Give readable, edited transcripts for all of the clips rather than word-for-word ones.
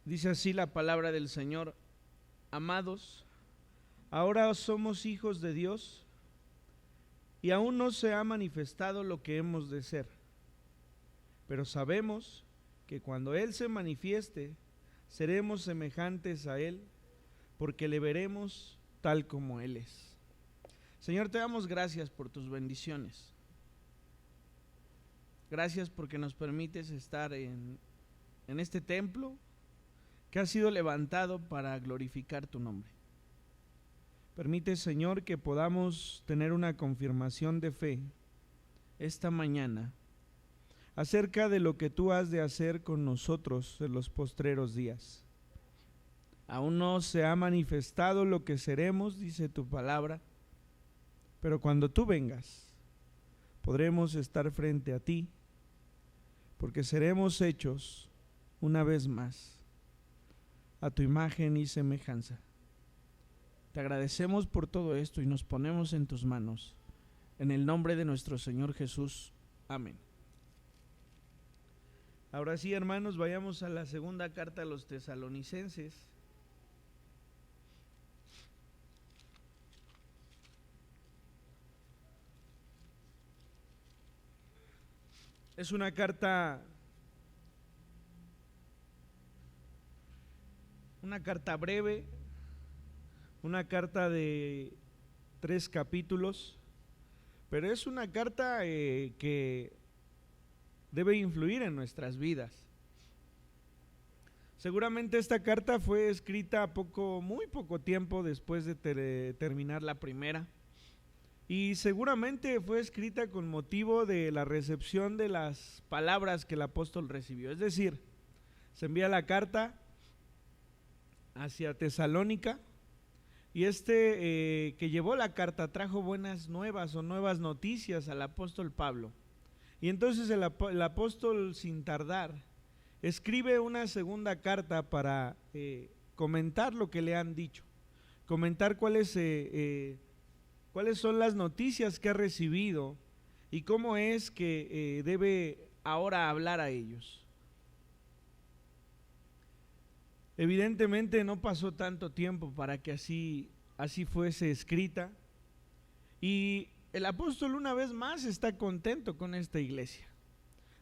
Dice así la palabra del Señor: Amados, ahora somos hijos de Dios y aún no se ha manifestado lo que hemos de ser, pero sabemos que cuando Él se manifieste, seremos semejantes a Él, porque le veremos tal como Él es. Señor, te damos gracias por tus bendiciones. Gracias porque nos permites estar en este templo que ha sido levantado para glorificar tu nombre. Permite, Señor, que podamos tener una confirmación de fe esta mañana acerca de lo que tú has de hacer con nosotros en los postreros días. Aún no se ha manifestado lo que seremos, dice tu palabra, pero cuando tú vengas, podremos estar frente a ti, porque seremos hechos una vez más a tu imagen y semejanza. Te agradecemos por todo esto y nos ponemos en tus manos, en el nombre de nuestro Señor Jesús. Amén. Ahora sí, hermanos, vayamos a la segunda carta a los tesalonicenses. Es una carta breve, una carta de 3 capítulos, pero es una carta que debe influir en nuestras vidas. Seguramente esta carta fue escrita muy poco tiempo después de terminar la primera, y seguramente fue escrita con motivo de la recepción de las palabras que el apóstol recibió. Es decir, se envía la carta hacia Tesalónica, y que llevó la carta trajo buenas nuevas o nuevas noticias al apóstol Pablo. Y entonces el apóstol, sin tardar, escribe una segunda carta para comentar lo que le han dicho, comentar cuáles son las noticias que ha recibido y cómo es que debe ahora hablar a ellos. Evidentemente no pasó tanto tiempo para que así fuese escrita, y el apóstol una vez más está contento con esta iglesia.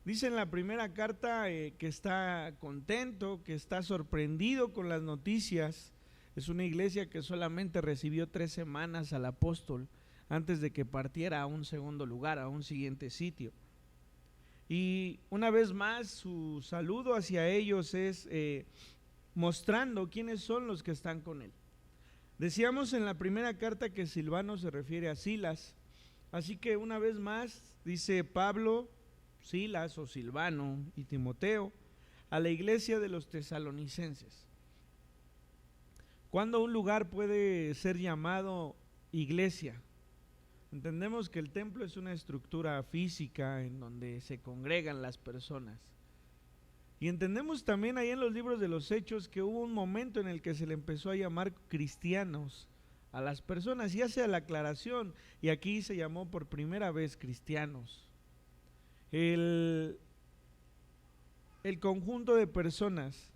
Dice en la primera carta que está contento, que está sorprendido con las noticias. Es una iglesia que solamente recibió 3 semanas al apóstol antes de que partiera a un segundo lugar, a un siguiente sitio. Y una vez más su saludo hacia ellos es mostrando quiénes son los que están con él. Decíamos en la primera carta que Silvano se refiere a Silas, así que una vez más dice Pablo, Silas o Silvano y Timoteo a la iglesia de los tesalonicenses. ¿Cuándo un lugar puede ser llamado iglesia? Entendemos que el templo es una estructura física en donde se congregan las personas. Y entendemos también ahí en los libros de los Hechos que hubo un momento en el que se le empezó a llamar cristianos a las personas, y hace la aclaración, y aquí se llamó por primera vez cristianos. El conjunto de personas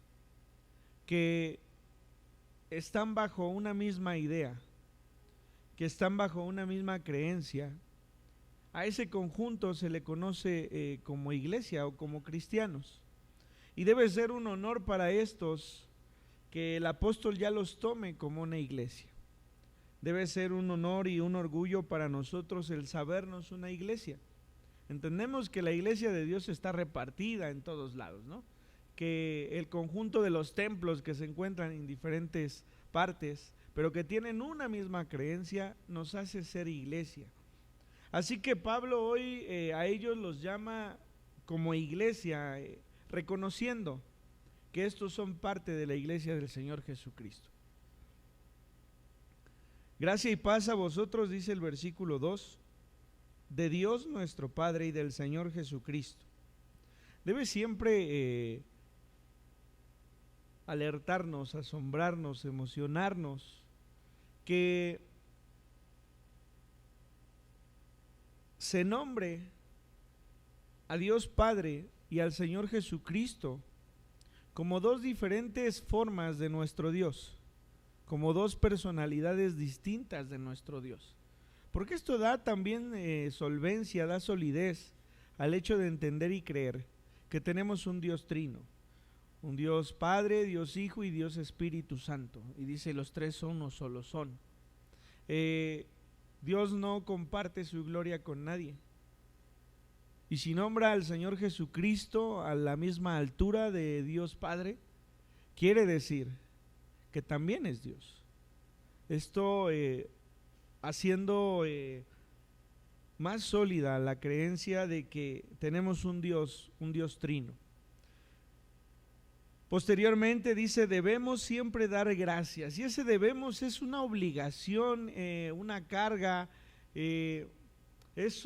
que están bajo una misma idea, que están bajo una misma creencia, a ese conjunto se le conoce como iglesia o como cristianos. Y debe ser un honor para estos que el apóstol ya los tome como una iglesia. Debe ser un honor y un orgullo para nosotros el sabernos una iglesia. Entendemos que la iglesia de Dios está repartida en todos lados, ¿no? Que el conjunto de los templos que se encuentran en diferentes partes, pero que tienen una misma creencia, nos hace ser iglesia. Así que Pablo hoy a ellos los llama como iglesia, reconociendo que estos son parte de la iglesia del Señor Jesucristo. Gracia y paz a vosotros, dice el versículo 2, de Dios nuestro Padre y del Señor Jesucristo. Debe siempre alertarnos, asombrarnos, emocionarnos, que se nombre a Dios Padre y al Señor Jesucristo como dos diferentes formas de nuestro Dios, como dos personalidades distintas de nuestro Dios. Porque esto da también solvencia, da solidez al hecho de entender y creer que tenemos un Dios trino, un Dios Padre, Dios Hijo y Dios Espíritu Santo. Y dice, los tres son uno solo son. Dios no comparte su gloria con nadie. Y si nombra al Señor Jesucristo a la misma altura de Dios Padre, quiere decir que también es Dios. Esto haciendo más sólida la creencia de que tenemos un Dios trino. Posteriormente dice, debemos siempre dar gracias. Y ese debemos es una obligación, una carga, es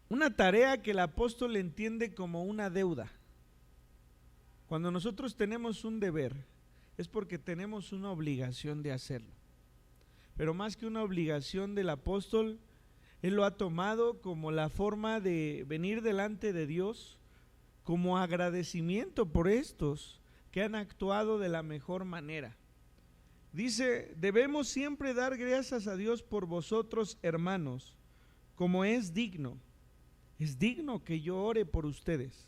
una tarea que el apóstol entiende como una deuda. Cuando nosotros tenemos un deber, es porque tenemos una obligación de hacerlo. Pero más que una obligación del apóstol, él lo ha tomado como la forma de venir delante de Dios, como agradecimiento por estos que han actuado de la mejor manera. Dice, debemos siempre dar gracias a Dios por vosotros, hermanos, como es digno. Es digno que yo ore por ustedes.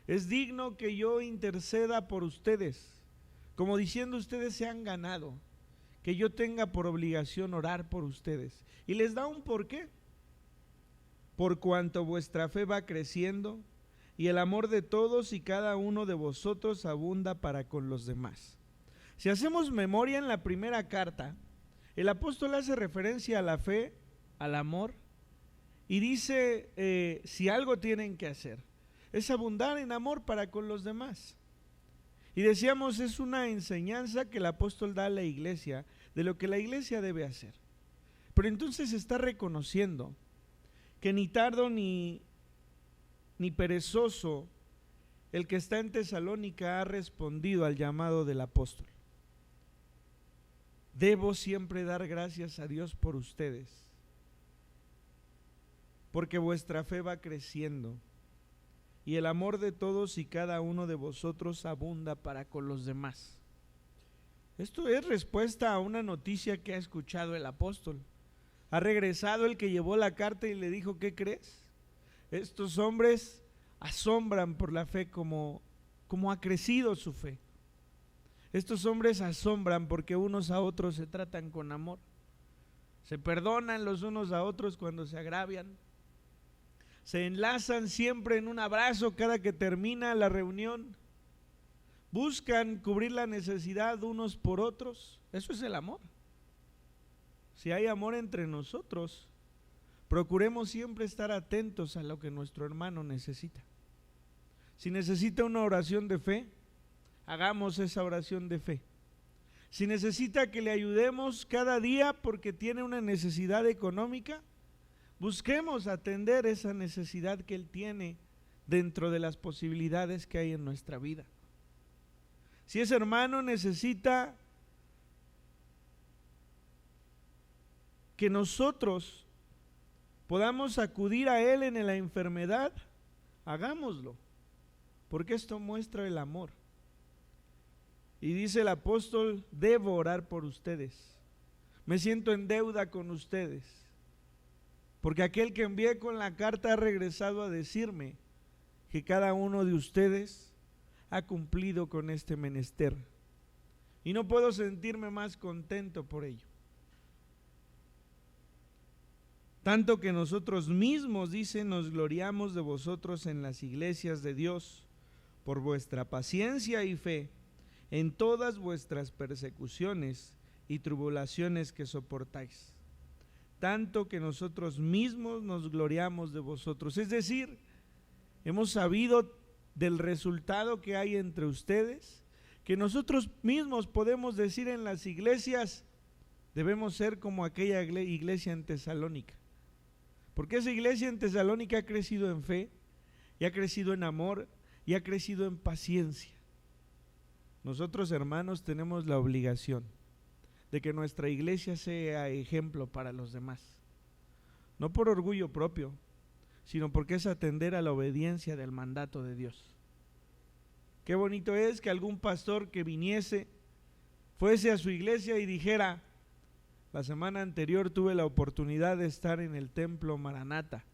Es digno que yo interceda por ustedes. Como diciendo, ustedes se han ganado que yo tenga por obligación orar por ustedes. Y les da un porqué. Por cuanto vuestra fe va creciendo y el amor de todos y cada uno de vosotros abunda para con los demás. Si hacemos memoria en la primera carta, el apóstol hace referencia a la fe, al amor, y dice, si algo tienen que hacer, es abundar en amor para con los demás. Y decíamos, es una enseñanza que el apóstol da a la iglesia, de lo que la iglesia debe hacer. Pero entonces está reconociendo que ni tardo ni perezoso el que está en Tesalónica ha respondido al llamado del apóstol. Debo siempre dar gracias a Dios por ustedes, porque vuestra fe va creciendo y el amor de todos y cada uno de vosotros abunda para con los demás. Esto es respuesta a una noticia que ha escuchado el apóstol. Ha regresado el que llevó la carta y le dijo, ¿qué crees? Estos hombres asombran por la fe como ha crecido su fe. Estos hombres asombran porque unos a otros se tratan con amor. Se perdonan los unos a otros cuando se agravian. Se enlazan siempre en un abrazo cada que termina la reunión. Buscan cubrir la necesidad unos por otros. Eso es el amor. Si hay amor entre nosotros, procuremos siempre estar atentos a lo que nuestro hermano necesita. Si necesita una oración de fe, hagamos esa oración de fe. Si necesita que le ayudemos cada día porque tiene una necesidad económica, busquemos atender esa necesidad que él tiene dentro de las posibilidades que hay en nuestra vida. Si ese hermano necesita que nosotros podamos acudir a él en la enfermedad, hagámoslo, porque esto muestra el amor. Y dice el apóstol, debo orar por ustedes, me siento en deuda con ustedes, porque aquel que envié con la carta ha regresado a decirme que cada uno de ustedes ha cumplido con este menester, y no puedo sentirme más contento por ello. Tanto que nosotros mismos, dice, nos gloriamos de vosotros en las iglesias de Dios, por vuestra paciencia y fe, en todas vuestras persecuciones y tribulaciones que soportáis. Tanto que nosotros mismos nos gloriamos de vosotros. Es decir, hemos sabido del resultado que hay entre ustedes, que nosotros mismos podemos decir en las iglesias, debemos ser como aquella iglesia en Tesalónica. Porque esa iglesia en Tesalónica ha crecido en fe, y ha crecido en amor, y ha crecido en paciencia. Nosotros, hermanos, tenemos la obligación de que nuestra iglesia sea ejemplo para los demás. No por orgullo propio, sino porque es atender a la obediencia del mandato de Dios. Qué bonito es que algún pastor que viniese, fuese a su iglesia y dijera: la semana anterior tuve la oportunidad de estar en el templo Maranata,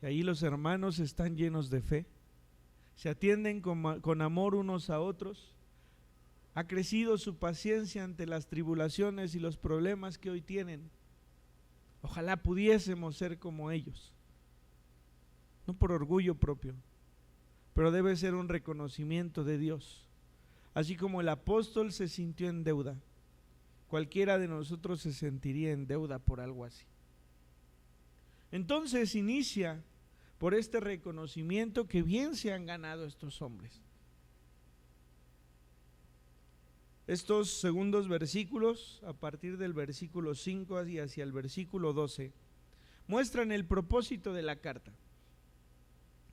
y ahí los hermanos están llenos de fe, se atienden con amor unos a otros, ha crecido su paciencia ante las tribulaciones y los problemas que hoy tienen. Ojalá pudiésemos ser como ellos, no por orgullo propio, pero debe ser un reconocimiento de Dios. Así como el apóstol se sintió en deuda, cualquiera de nosotros se sentiría en deuda por algo así. Entonces inicia por este reconocimiento que bien se han ganado estos hombres. Estos segundos versículos, a partir del versículo 5 y hacia el versículo 12, muestran el propósito de la carta.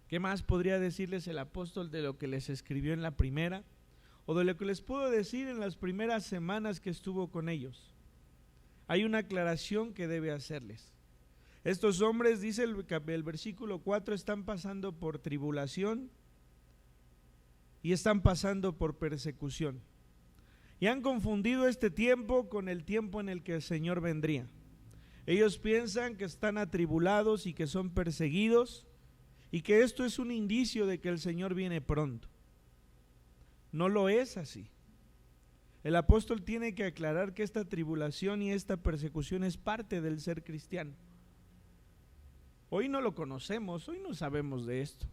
¿Qué más podría decirles el apóstol de lo que les escribió en la primera? O de lo que les puedo decir en las primeras semanas que estuvo con ellos. Hay una aclaración que debe hacerles. Estos hombres, dice el versículo 4, están pasando por tribulación y están pasando por persecución. Y han confundido este tiempo con el tiempo en el que el Señor vendría. Ellos piensan que están atribulados y que son perseguidos y que esto es un indicio de que el Señor viene pronto. No lo es así. El apóstol tiene que aclarar que esta tribulación y esta persecución es parte del ser cristiano. Hoy no lo conocemos, hoy no sabemos de esto.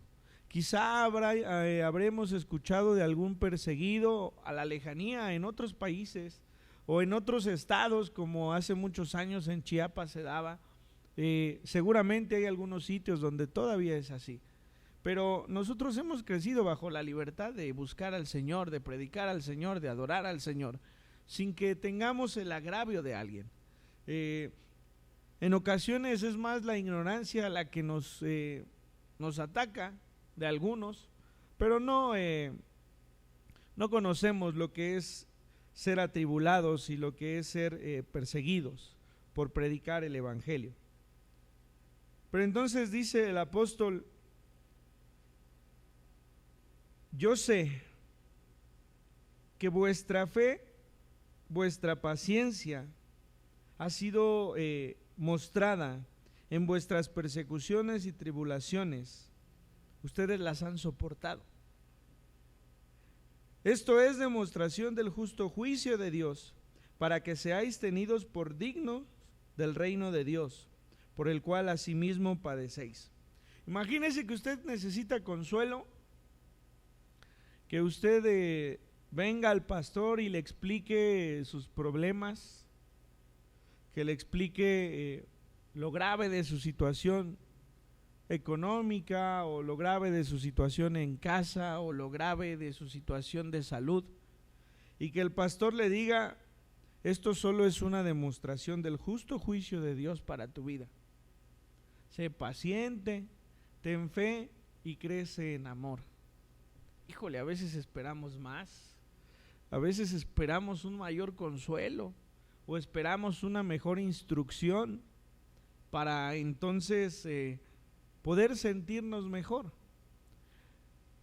Quizá habremos escuchado de algún perseguido a la lejanía en otros países o en otros estados, como hace muchos años en Chiapas se daba. Seguramente hay algunos sitios donde todavía es así. Pero nosotros hemos crecido bajo la libertad de buscar al Señor, de predicar al Señor, de adorar al Señor, sin que tengamos el agravio de alguien. En ocasiones es más la ignorancia la que nos ataca de algunos, pero no conocemos lo que es ser atribulados y lo que es ser perseguidos por predicar el evangelio. Pero entonces dice el apóstol: yo sé que vuestra fe, vuestra paciencia ha sido mostrada en vuestras persecuciones y tribulaciones. Ustedes las han soportado. Esto es demostración del justo juicio de Dios, para que seáis tenidos por dignos del reino de Dios, por el cual asimismo padecéis. Imagínese que usted necesita consuelo, que usted venga al pastor y le explique sus problemas, que le explique lo grave de su situación económica, o lo grave de su situación en casa, o lo grave de su situación de salud, y que el pastor le diga: esto solo es una demostración del justo juicio de Dios para tu vida. Sé paciente, ten fe y crece en amor. Híjole, a veces esperamos más, a veces esperamos un mayor consuelo, o esperamos una mejor instrucción para entonces poder sentirnos mejor.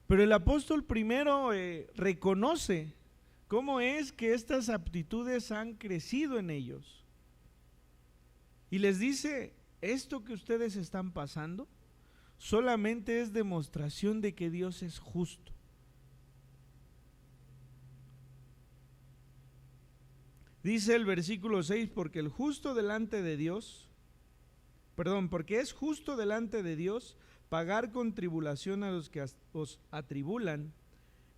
Pero el apóstol primero reconoce cómo es que estas aptitudes han crecido en ellos. Y les dice: esto que ustedes están pasando solamente es demostración de que Dios es justo. Dice el versículo 6: porque es justo delante de Dios pagar con tribulación a los que os atribulan,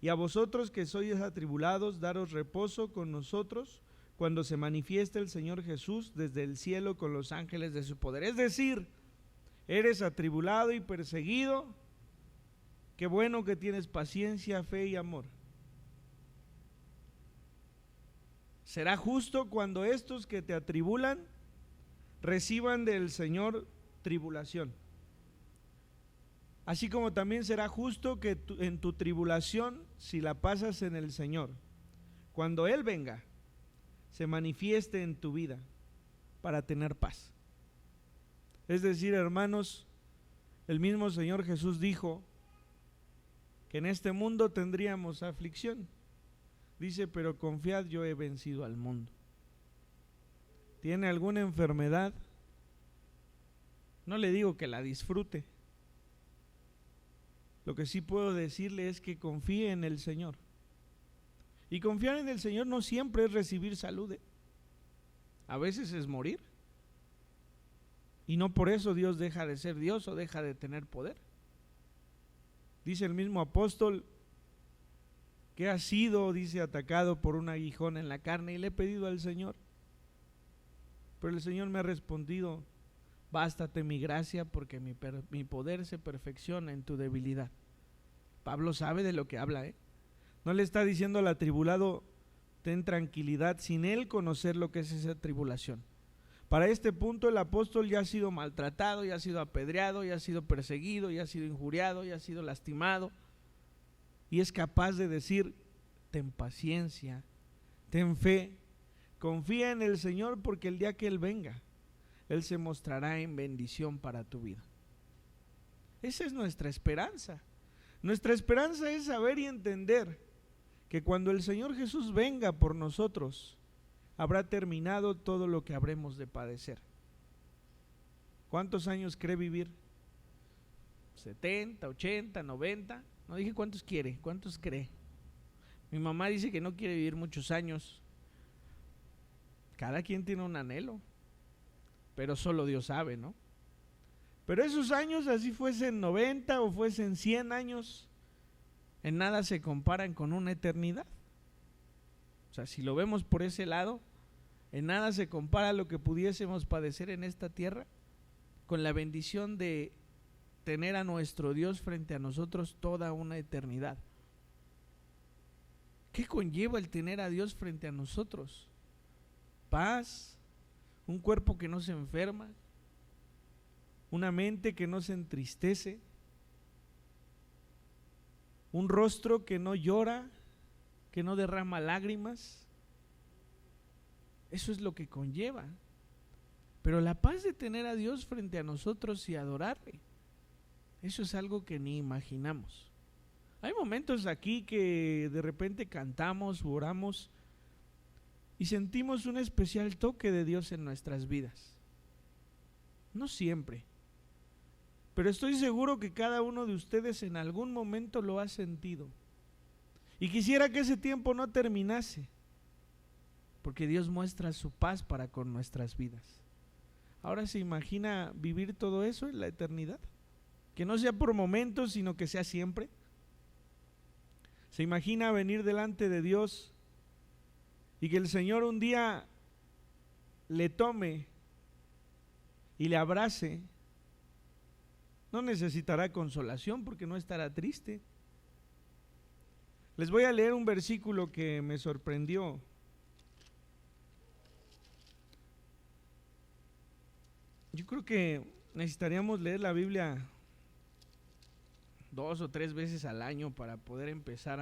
y a vosotros que sois atribulados, daros reposo con nosotros cuando se manifieste el Señor Jesús desde el cielo con los ángeles de su poder. Es decir, eres atribulado y perseguido, qué bueno que tienes paciencia, fe y amor. Será justo cuando estos que te atribulan reciban del Señor tribulación. Así como también será justo que en tu tribulación, si la pasas en el Señor, cuando Él venga, se manifieste en tu vida para tener paz. Es decir, hermanos, El mismo Señor Jesús dijo que en este mundo tendríamos aflicción. Dice, pero confiad, yo he vencido al mundo. ¿Tiene alguna enfermedad? No le digo que la disfrute. Lo que sí puedo decirle es que confíe en el Señor. Y confiar en el Señor no siempre es recibir salud. A veces es morir. Y no por eso Dios deja de ser Dios o deja de tener poder. Dice el mismo apóstol que ha sido, dice, atacado por un aguijón en la carne, y le he pedido al Señor. Pero el Señor me ha respondido, bástate mi gracia porque mi poder se perfecciona en tu debilidad. Pablo sabe de lo que habla, No le está diciendo al atribulado, ten tranquilidad, sin él conocer lo que es esa tribulación. Para este punto el apóstol ya ha sido maltratado, ya ha sido apedreado, ya ha sido perseguido, ya ha sido injuriado, ya ha sido lastimado. Y es capaz de decir, ten paciencia, ten fe, confía en el Señor porque el día que Él venga, Él se mostrará en bendición para tu vida. Esa es nuestra esperanza. Nuestra esperanza es saber y entender que cuando el Señor Jesús venga por nosotros, habrá terminado todo lo que habremos de padecer. ¿Cuántos años cree vivir? 70, 80, 90. No dije cuántos quiere, cuántos cree. Mi mamá dice que no quiere vivir muchos años. Cada quien tiene un anhelo, pero solo Dios sabe, ¿no? Pero esos años, así fuesen 90 o fuesen 100 años, en nada se comparan con una eternidad. O sea, si lo vemos por ese lado, en nada se compara lo que pudiésemos padecer en esta tierra con la bendición de tener a nuestro Dios frente a nosotros toda una eternidad. ¿Qué conlleva el tener a Dios frente a nosotros? Paz, un cuerpo que no se enferma, una mente que no se entristece, un rostro que no llora, que no derrama lágrimas. Eso es lo que conlleva. Pero la paz de tener a Dios frente a nosotros y adorarle, eso es algo que ni imaginamos. Hay momentos aquí que de repente cantamos o oramos y sentimos un especial toque de Dios en nuestras vidas. No siempre, pero estoy seguro que cada uno de ustedes en algún momento lo ha sentido. Y quisiera que ese tiempo no terminase, porque Dios muestra su paz para con nuestras vidas. Ahora se imagina vivir todo eso en la eternidad, que no sea por momentos, sino que sea siempre. Se imagina venir delante de Dios y que el Señor un día le tome y le abrace. No necesitará consolación porque no estará triste. Les voy a leer un versículo que me sorprendió. Yo creo que necesitaríamos leer la Biblia 2 o 3 veces al año para poder empezar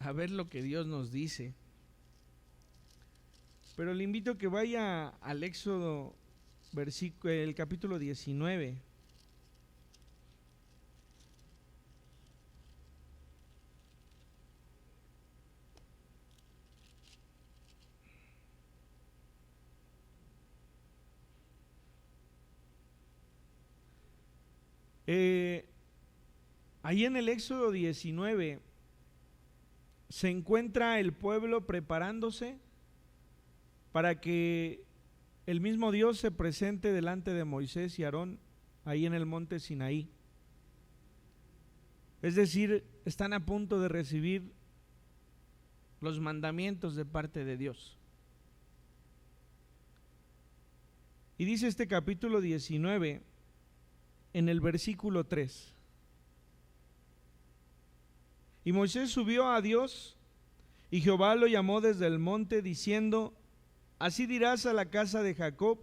a ver lo que Dios nos dice. Pero le invito a que vaya al Éxodo, el capítulo 19. Ahí en el Éxodo 19 se encuentra el pueblo preparándose para que el mismo Dios se presente delante de Moisés y Aarón ahí en el monte Sinaí. Es decir, están a punto de recibir los mandamientos de parte de Dios. Y dice este capítulo 19 en el versículo 3: y Moisés subió a Dios, y Jehová lo llamó desde el monte, diciendo: así dirás a la casa de Jacob,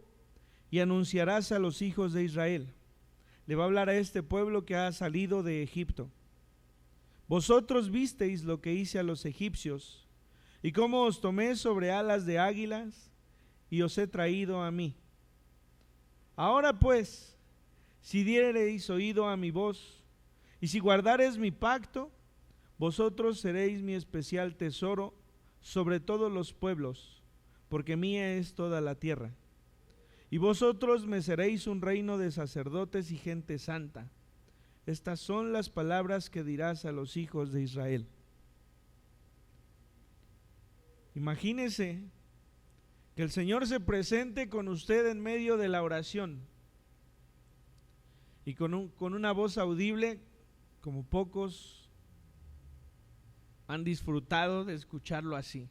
y anunciarás a los hijos de Israel. Le va a hablar a este pueblo que ha salido de Egipto: vosotros visteis lo que hice a los egipcios, y cómo os tomé sobre alas de águilas, y os he traído a mí. Ahora pues, si diereis oído a mi voz, y si guardareis mi pacto, vosotros seréis mi especial tesoro sobre todos los pueblos, porque mía es toda la tierra. Y vosotros me seréis un reino de sacerdotes y gente santa. Estas son las palabras que dirás a los hijos de Israel. Imagínese que el Señor se presente con usted en medio de la oración y con una voz audible, como pocos han disfrutado de escucharlo así.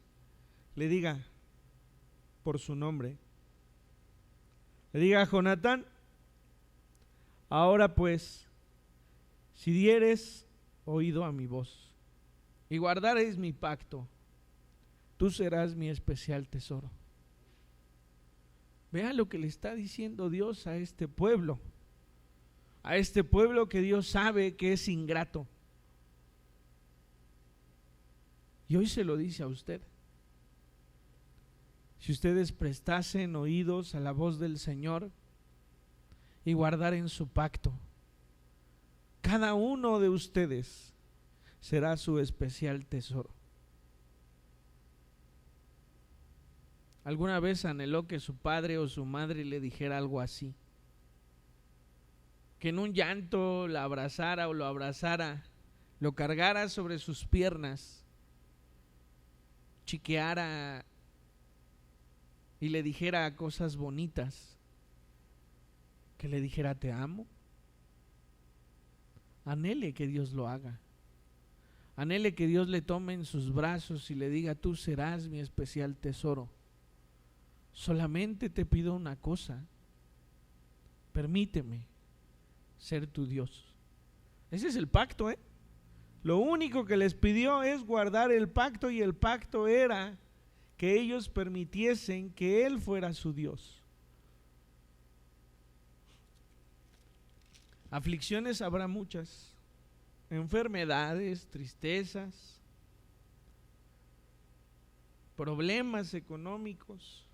Le diga por su nombre. Le diga: Jonatán, ahora pues, si dieres oído a mi voz y guardares mi pacto, tú serás mi especial tesoro. Vea lo que le está diciendo Dios a este pueblo que Dios sabe que es ingrato. Y hoy se lo dice a usted. Si ustedes prestasen oídos a la voz del Señor y guardaren su pacto, cada uno de ustedes será su especial tesoro. ¿Alguna vez anheló que su padre o su madre le dijera algo así? Que en un llanto la abrazara o lo abrazara, lo cargara sobre sus piernas, chiqueara y le dijera cosas bonitas, que le dijera te amo. Anhele que Dios lo haga. Anhele que Dios le tome en sus brazos y le diga: tú serás mi especial tesoro. Solamente te pido una cosa: permíteme ser tu Dios. Ese es el pacto, Lo único que les pidió es guardar el pacto, y el pacto era que ellos permitiesen que Él fuera su Dios. Aflicciones habrá muchas, enfermedades, tristezas, problemas económicos.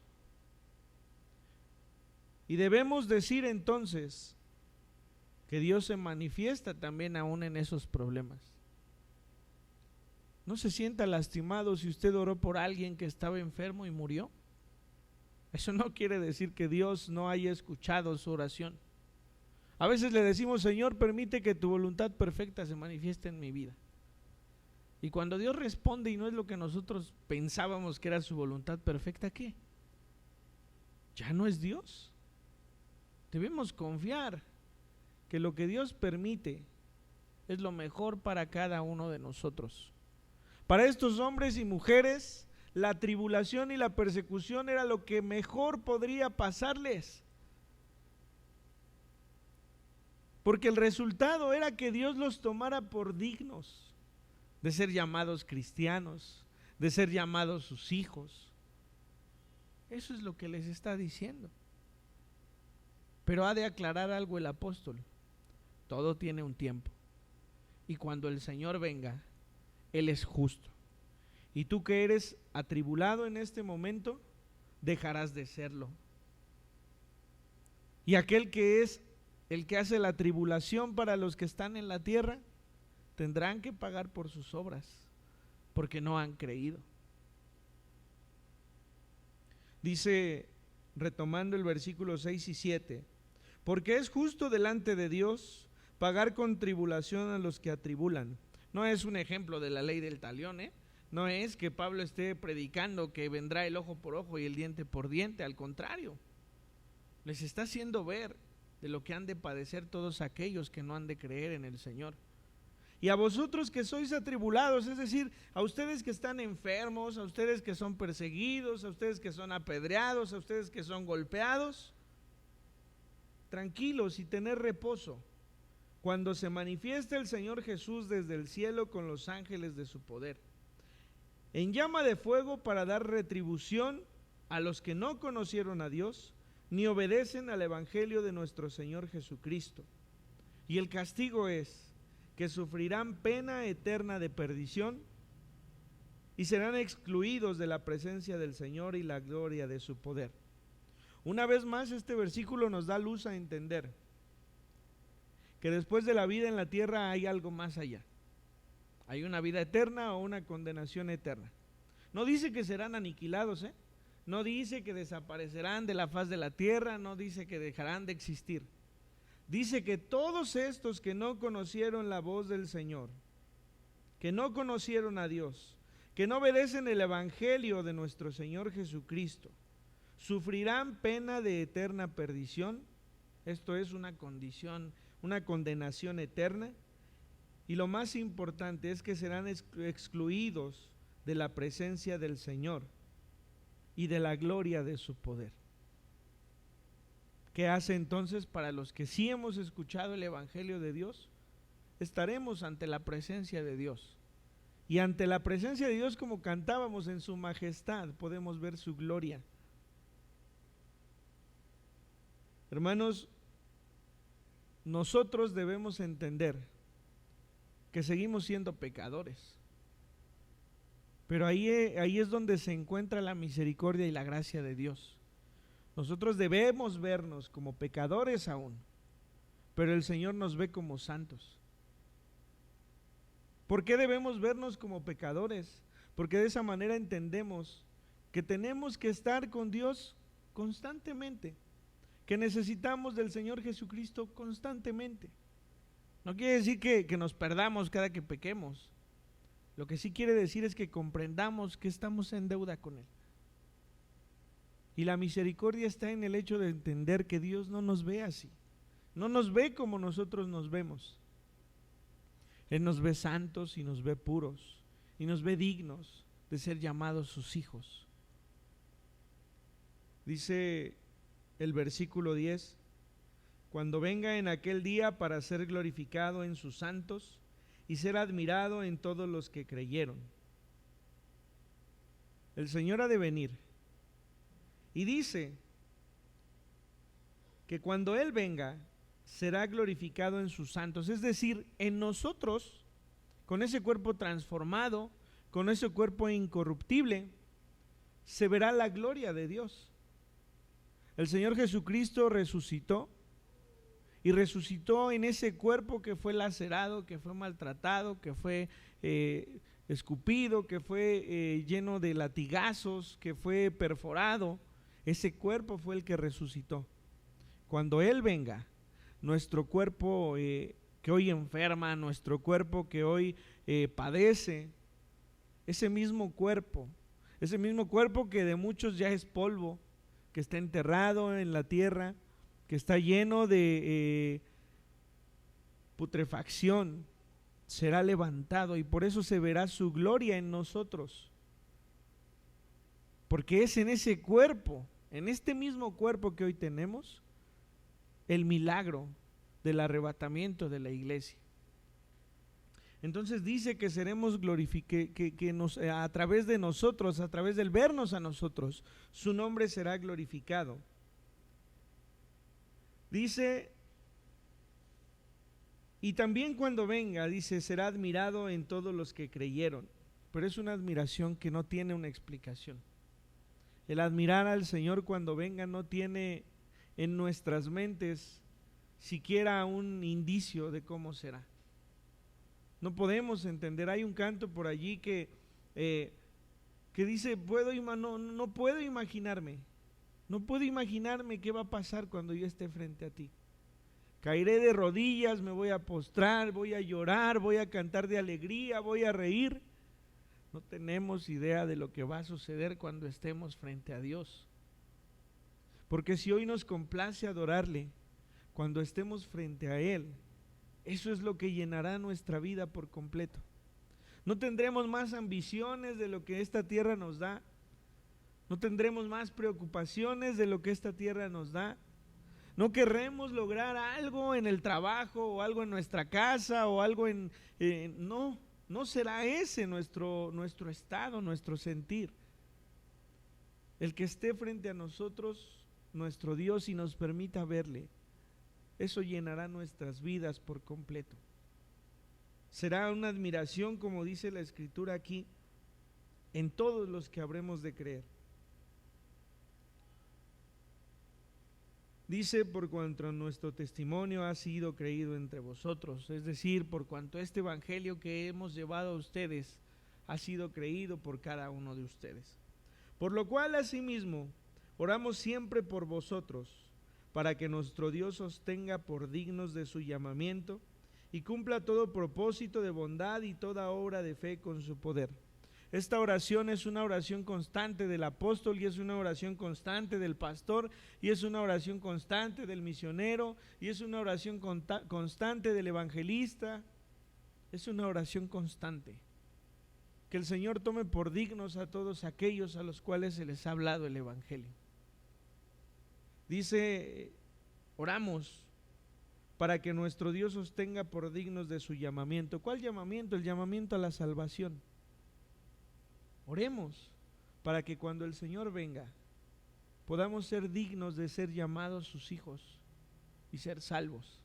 Y debemos decir entonces que Dios se manifiesta también aún en esos problemas. No se sienta lastimado si usted oró por alguien que estaba enfermo y murió. Eso no quiere decir que Dios no haya escuchado su oración. A veces le decimos: Señor, permite que tu voluntad perfecta se manifieste en mi vida. Y cuando Dios responde y no es lo que nosotros pensábamos que era su voluntad perfecta, ¿qué? Ya no es Dios. Debemos confiar que lo que Dios permite es lo mejor para cada uno de nosotros. Para estos hombres y mujeres, la tribulación y la persecución era lo que mejor podría pasarles, porque el resultado era que Dios los tomara por dignos de ser llamados cristianos, de ser llamados sus hijos. Eso es lo que les está diciendo. Pero ha de aclarar algo el apóstol: todo tiene un tiempo, y cuando el Señor venga, Él es justo. Y tú que eres atribulado en este momento, dejarás de serlo. Y aquel que es el que hace la tribulación para los que están en la tierra, tendrán que pagar por sus obras, porque no han creído. Dice, retomando el versículo 6 y 7, porque es justo delante de Dios pagar con tribulación a los que atribulan. No es un ejemplo de la ley del talión, No es que Pablo esté predicando que vendrá el ojo por ojo y el diente por diente. Al contrario, les está haciendo ver de lo que han de padecer todos aquellos que no han de creer en el Señor. Y a vosotros que sois atribulados, es decir, a ustedes que están enfermos, a ustedes que son perseguidos, a ustedes que son apedreados, a ustedes que son golpeados, tranquilos y tener reposo cuando se manifieste el Señor Jesús desde el cielo con los ángeles de su poder, en llama de fuego, para dar retribución a los que no conocieron a Dios ni obedecen al evangelio de nuestro Señor Jesucristo. Y el castigo es que sufrirán pena eterna de perdición y serán excluidos de la presencia del Señor y la gloria de su poder. Una vez más, este versículo nos da luz a entender que después de la vida en la tierra hay algo más allá. Hay una vida eterna o una condenación eterna. No dice que serán aniquilados, no dice que desaparecerán de la faz de la tierra, no dice que dejarán de existir. Dice que todos estos que no conocieron la voz del Señor, que no conocieron a Dios, que no obedecen el evangelio de nuestro Señor Jesucristo, sufrirán pena de eterna perdición. Esto es una condición, una condenación eterna. Y lo más importante es que serán excluidos de la presencia del Señor y de la gloria de su poder. ¿Qué hace entonces para los que sí hemos escuchado el evangelio de Dios? Estaremos ante la presencia de Dios. Y ante la presencia de Dios, como cantábamos, en su majestad podemos ver su gloria. Hermanos, nosotros debemos entender que seguimos siendo pecadores, pero ahí es donde se encuentra la misericordia y la gracia de Dios. Nosotros debemos vernos como pecadores aún, pero el Señor nos ve como santos. ¿Por qué debemos vernos como pecadores? Porque de esa manera entendemos que tenemos que estar con Dios constantemente, que necesitamos del Señor Jesucristo constantemente. No quiere decir que nos perdamos cada que pequemos. Lo que sí quiere decir es que comprendamos que estamos en deuda con Él. Y la misericordia está en el hecho de entender que Dios no nos ve así, no nos ve como nosotros nos vemos. Él nos ve santos y nos ve puros y nos ve dignos de ser llamados sus hijos. Dice el versículo 10: cuando venga en aquel día para ser glorificado en sus santos y ser admirado en todos los que creyeron. El Señor ha de venir. Y dice que cuando Él venga, será glorificado en sus santos, es decir, en nosotros, con ese cuerpo transformado, con ese cuerpo incorruptible, se verá la gloria de Dios. El Señor Jesucristo resucitó, y resucitó en ese cuerpo que fue lacerado, que fue maltratado, que fue escupido, que fue lleno de latigazos, que fue perforado. Ese cuerpo fue el que resucitó. Cuando Él venga, nuestro cuerpo que hoy enferma, nuestro cuerpo que hoy padece, ese mismo cuerpo que de muchos ya es polvo, que está enterrado en la tierra, que está lleno de putrefacción, será levantado, y por eso se verá su gloria en nosotros, porque es en ese cuerpo, en este mismo cuerpo que hoy tenemos, el milagro del arrebatamiento de la iglesia. Entonces dice que seremos glorificados, que a través de nosotros, a través del vernos a nosotros, su nombre será glorificado. Dice, y también cuando venga, dice, será admirado en todos los que creyeron. Pero es una admiración que no tiene una explicación. El admirar al Señor cuando venga no tiene en nuestras mentes siquiera un indicio de cómo será. No podemos entender. Hay un canto por allí que dice, no puedo imaginarme. No puedo imaginarme qué va a pasar cuando yo esté frente a ti. Caeré de rodillas, me voy a postrar, voy a llorar, voy a cantar de alegría, voy a reír. No tenemos idea de lo que va a suceder cuando estemos frente a Dios. Porque si hoy nos complace adorarle, cuando estemos frente a Él, eso es lo que llenará nuestra vida por completo. No tendremos más ambiciones de lo que esta tierra nos da. No tendremos más preocupaciones de lo que esta tierra nos da. No querremos lograr algo en el trabajo o algo en nuestra casa o algo no será ese nuestro estado, nuestro sentir. El que esté frente a nosotros, nuestro Dios, y nos permita verle, eso llenará nuestras vidas por completo. Será una admiración, como dice la Escritura aquí, en todos los que habremos de creer. Dice, por cuanto nuestro testimonio ha sido creído entre vosotros, es decir, por cuanto este evangelio que hemos llevado a ustedes ha sido creído por cada uno de ustedes. Por lo cual, asimismo, oramos siempre por vosotros, para que nuestro Dios os tenga por dignos de su llamamiento y cumpla todo propósito de bondad y toda obra de fe con su poder. Esta oración es una oración constante del apóstol y es una oración constante del pastor y es una oración constante del misionero y es una oración constante del evangelista. Es una oración constante. Que el Señor tome por dignos a todos aquellos a los cuales se les ha hablado el evangelio. Dice, oramos para que nuestro Dios os tenga por dignos de su llamamiento. ¿Cuál llamamiento? El llamamiento a la salvación. Oremos para que cuando el Señor venga podamos ser dignos de ser llamados sus hijos y ser salvos.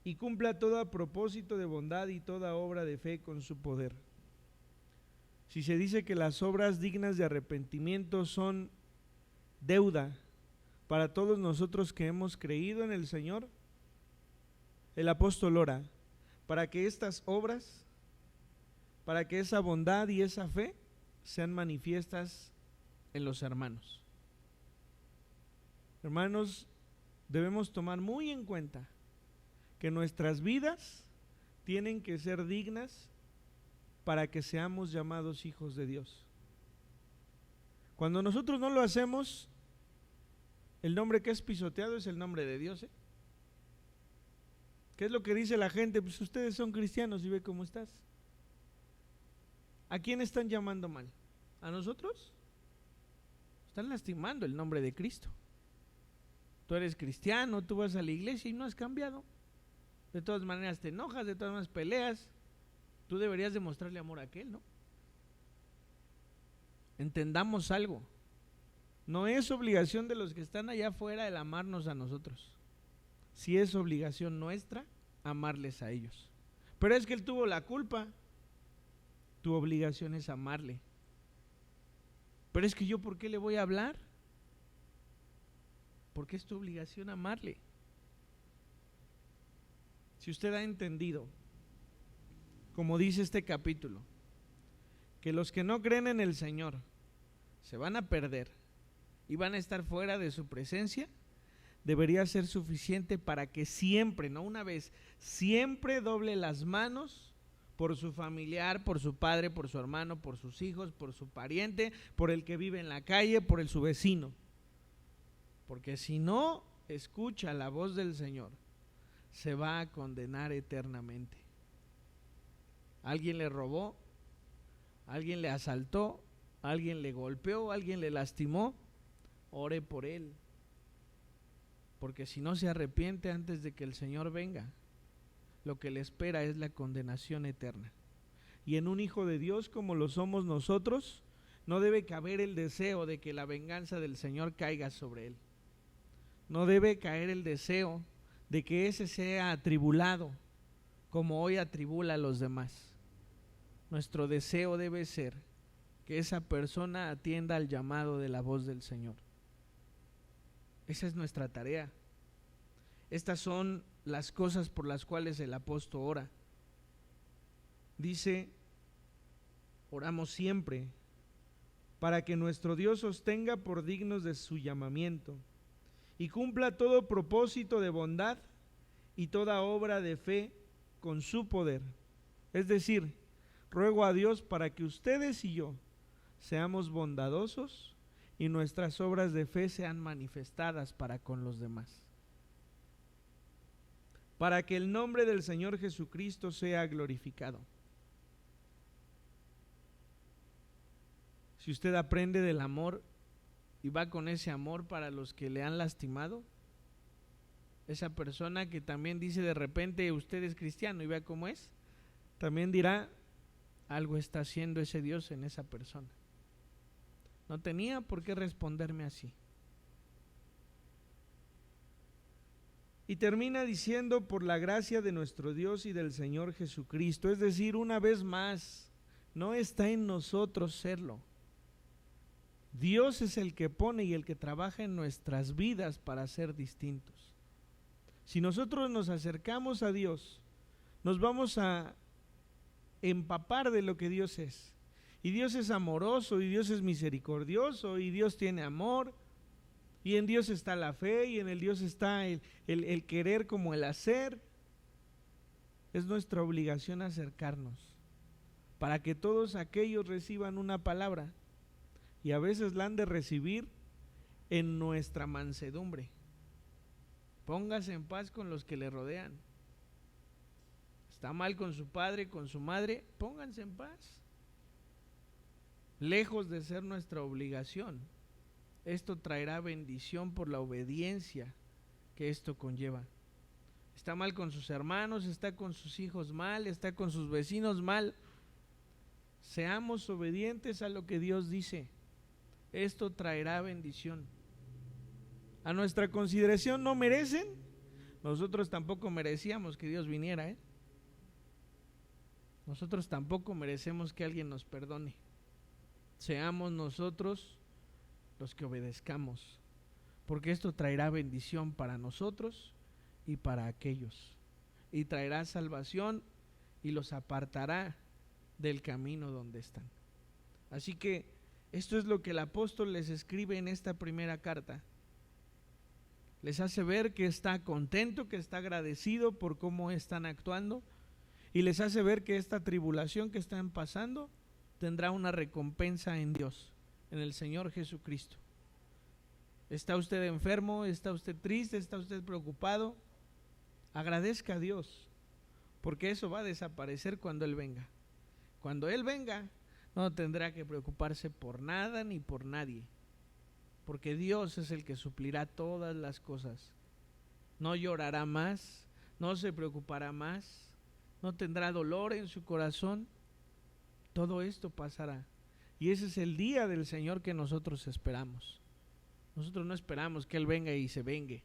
Y cumpla todo propósito de bondad y toda obra de fe con su poder. Si se dice que las obras dignas de arrepentimiento son deuda para todos nosotros que hemos creído en el Señor, el apóstol ora para que estas obras, para que esa bondad y esa fe sean manifiestas en los hermanos. Hermanos, debemos tomar muy en cuenta que nuestras vidas tienen que ser dignas para que seamos llamados hijos de Dios. Cuando nosotros no lo hacemos, el nombre que es pisoteado es el nombre de Dios, ¿eh? ¿Qué es lo que dice la gente? Pues ustedes son cristianos y ve cómo estás. ¿A quién están llamando mal? ¿A nosotros? Están lastimando el nombre de Cristo. Tú eres cristiano, tú vas a la iglesia y no has cambiado. De todas maneras te enojas, de todas maneras peleas. Tú deberías demostrarle amor a aquel, ¿no? Entendamos algo. No es obligación de los que están allá afuera el amarnos a nosotros. Si es obligación nuestra amarles a ellos. Pero es que él tuvo la culpa. Tu obligación es amarle. Pero es que yo, ¿por qué le voy a hablar? Porque es tu obligación amarle. Si usted ha entendido, como dice este capítulo, que los que no creen en el Señor se van a perder y van a estar fuera de su presencia, debería ser suficiente para que siempre, no una vez, siempre doble las manos por su familiar, por su padre, por su hermano, por sus hijos, por su pariente, por el que vive en la calle, por su vecino. Porque si no escucha la voz del Señor, se va a condenar eternamente. Alguien le robó, alguien le asaltó, alguien le golpeó, alguien le lastimó, ore por él. Porque si no se arrepiente antes de que el Señor venga, lo que le espera es la condenación eterna. Y en un hijo de Dios como lo somos nosotros, no debe caber el deseo de que la venganza del Señor caiga sobre él. No debe caer el deseo de que ese sea atribulado como hoy atribula a los demás. Nuestro deseo debe ser que esa persona atienda al llamado de la voz del Señor. Esa es nuestra tarea. Estas son las cosas por las cuales el apóstol ora. Dice, oramos siempre para que nuestro Dios os tenga por dignos de su llamamiento y cumpla todo propósito de bondad y toda obra de fe con su poder. Es decir, ruego a Dios para que ustedes y yo seamos bondadosos y nuestras obras de fe sean manifestadas para con los demás. Para que el nombre del Señor Jesucristo sea glorificado. Si usted aprende del amor y va con ese amor para los que le han lastimado, esa persona que también dice de repente usted es cristiano y vea cómo es, también dirá, algo está haciendo ese Dios en esa persona. No tenía por qué responderme así. Y termina diciendo, por la gracia de nuestro Dios y del Señor Jesucristo. Es decir, una vez más, no está en nosotros serlo. Dios es el que pone y el que trabaja en nuestras vidas para ser distintos. Si nosotros nos acercamos a Dios, nos vamos a empapar de lo que Dios es. Y Dios es amoroso, y Dios es misericordioso, y Dios tiene amor, y en Dios está la fe, y en el Dios está el querer como el hacer. Es nuestra obligación acercarnos para que todos aquellos reciban una palabra, y a veces la han de recibir en nuestra mansedumbre. Póngase en paz con los que le rodean. Está mal con su padre, con su madre, pónganse en paz. Lejos de ser nuestra obligación, esto traerá bendición por la obediencia que esto conlleva. Está mal con sus hermanos, está con sus hijos mal, está con sus vecinos mal. Seamos obedientes a lo que Dios dice. Esto traerá bendición. A nuestra consideración no merecen, nosotros tampoco merecíamos que Dios viniera, Nosotros tampoco merecemos que alguien nos perdone. Seamos nosotros los que obedezcamos, porque esto traerá bendición para nosotros y para aquellos, y traerá salvación y los apartará del camino donde están. Así que esto es lo que el apóstol les escribe en esta primera carta. Les hace ver que está contento, que está agradecido por cómo están actuando, y les hace ver que esta tribulación que están pasando tendrá una recompensa en Dios, en el Señor Jesucristo. ¿Está usted enfermo? ¿Está usted triste? ¿Está usted preocupado? Agradezca a Dios, porque eso va a desaparecer cuando Él venga. Cuando Él venga, no tendrá que preocuparse por nada ni por nadie, porque Dios es el que suplirá todas las cosas. No llorará más, no se preocupará más, no tendrá dolor en su corazón. Todo esto pasará, y ese es el día del Señor que nosotros esperamos. Nosotros no esperamos que Él venga y se vengue.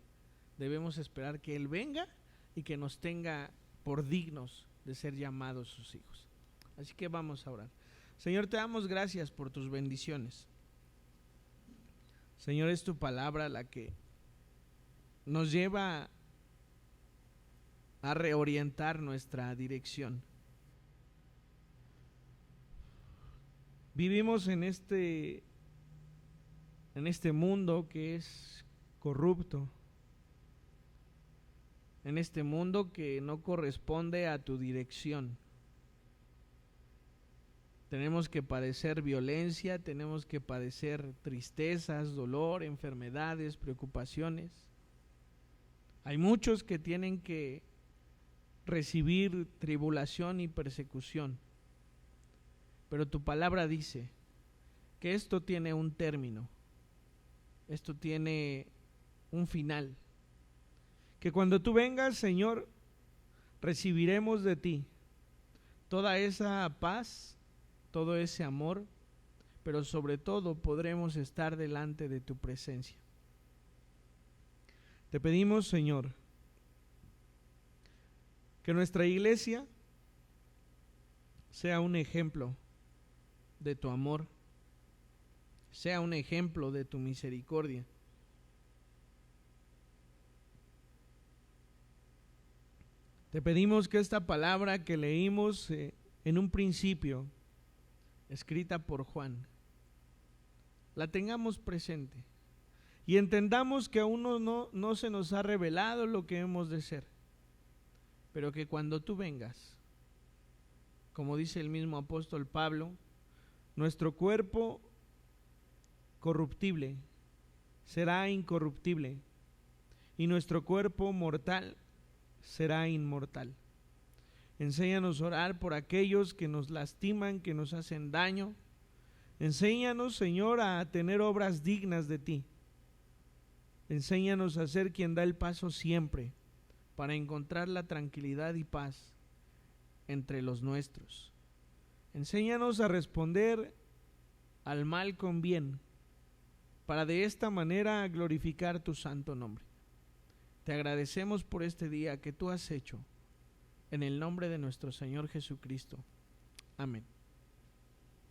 Debemos esperar que Él venga y que nos tenga por dignos de ser llamados sus hijos. Así que vamos a orar. Señor, te damos gracias por tus bendiciones. Señor, es tu palabra la que nos lleva a reorientar nuestra dirección. Vivimos en este mundo que es corrupto, en este mundo que no corresponde a tu dirección. Tenemos que padecer violencia, tenemos que padecer tristezas, dolor, enfermedades, preocupaciones. Hay muchos que tienen que recibir tribulación y persecución. Pero tu palabra dice que esto tiene un término, esto tiene un final. Que cuando tú vengas, Señor, recibiremos de ti toda esa paz, todo ese amor, pero sobre todo podremos estar delante de tu presencia. Te pedimos, Señor, que nuestra iglesia sea un ejemplo de tu amor, sea un ejemplo de tu misericordia. Te pedimos que esta palabra que leímos en un principio, escrita por Juan, la tengamos presente y entendamos que aún no se nos ha revelado lo que hemos de ser, pero que cuando tú vengas, como dice el mismo apóstol Pablo, nuestro cuerpo corruptible será incorruptible y nuestro cuerpo mortal será inmortal. Enséñanos a orar por aquellos que nos lastiman, que nos hacen daño. Enséñanos, Señor, a tener obras dignas de ti. Enséñanos a ser quien da el paso siempre para encontrar la tranquilidad y paz entre los nuestros. Enséñanos a responder al mal con bien, para de esta manera glorificar tu santo nombre. Te agradecemos por este día que tú has hecho, en el nombre de nuestro Señor Jesucristo. Amén.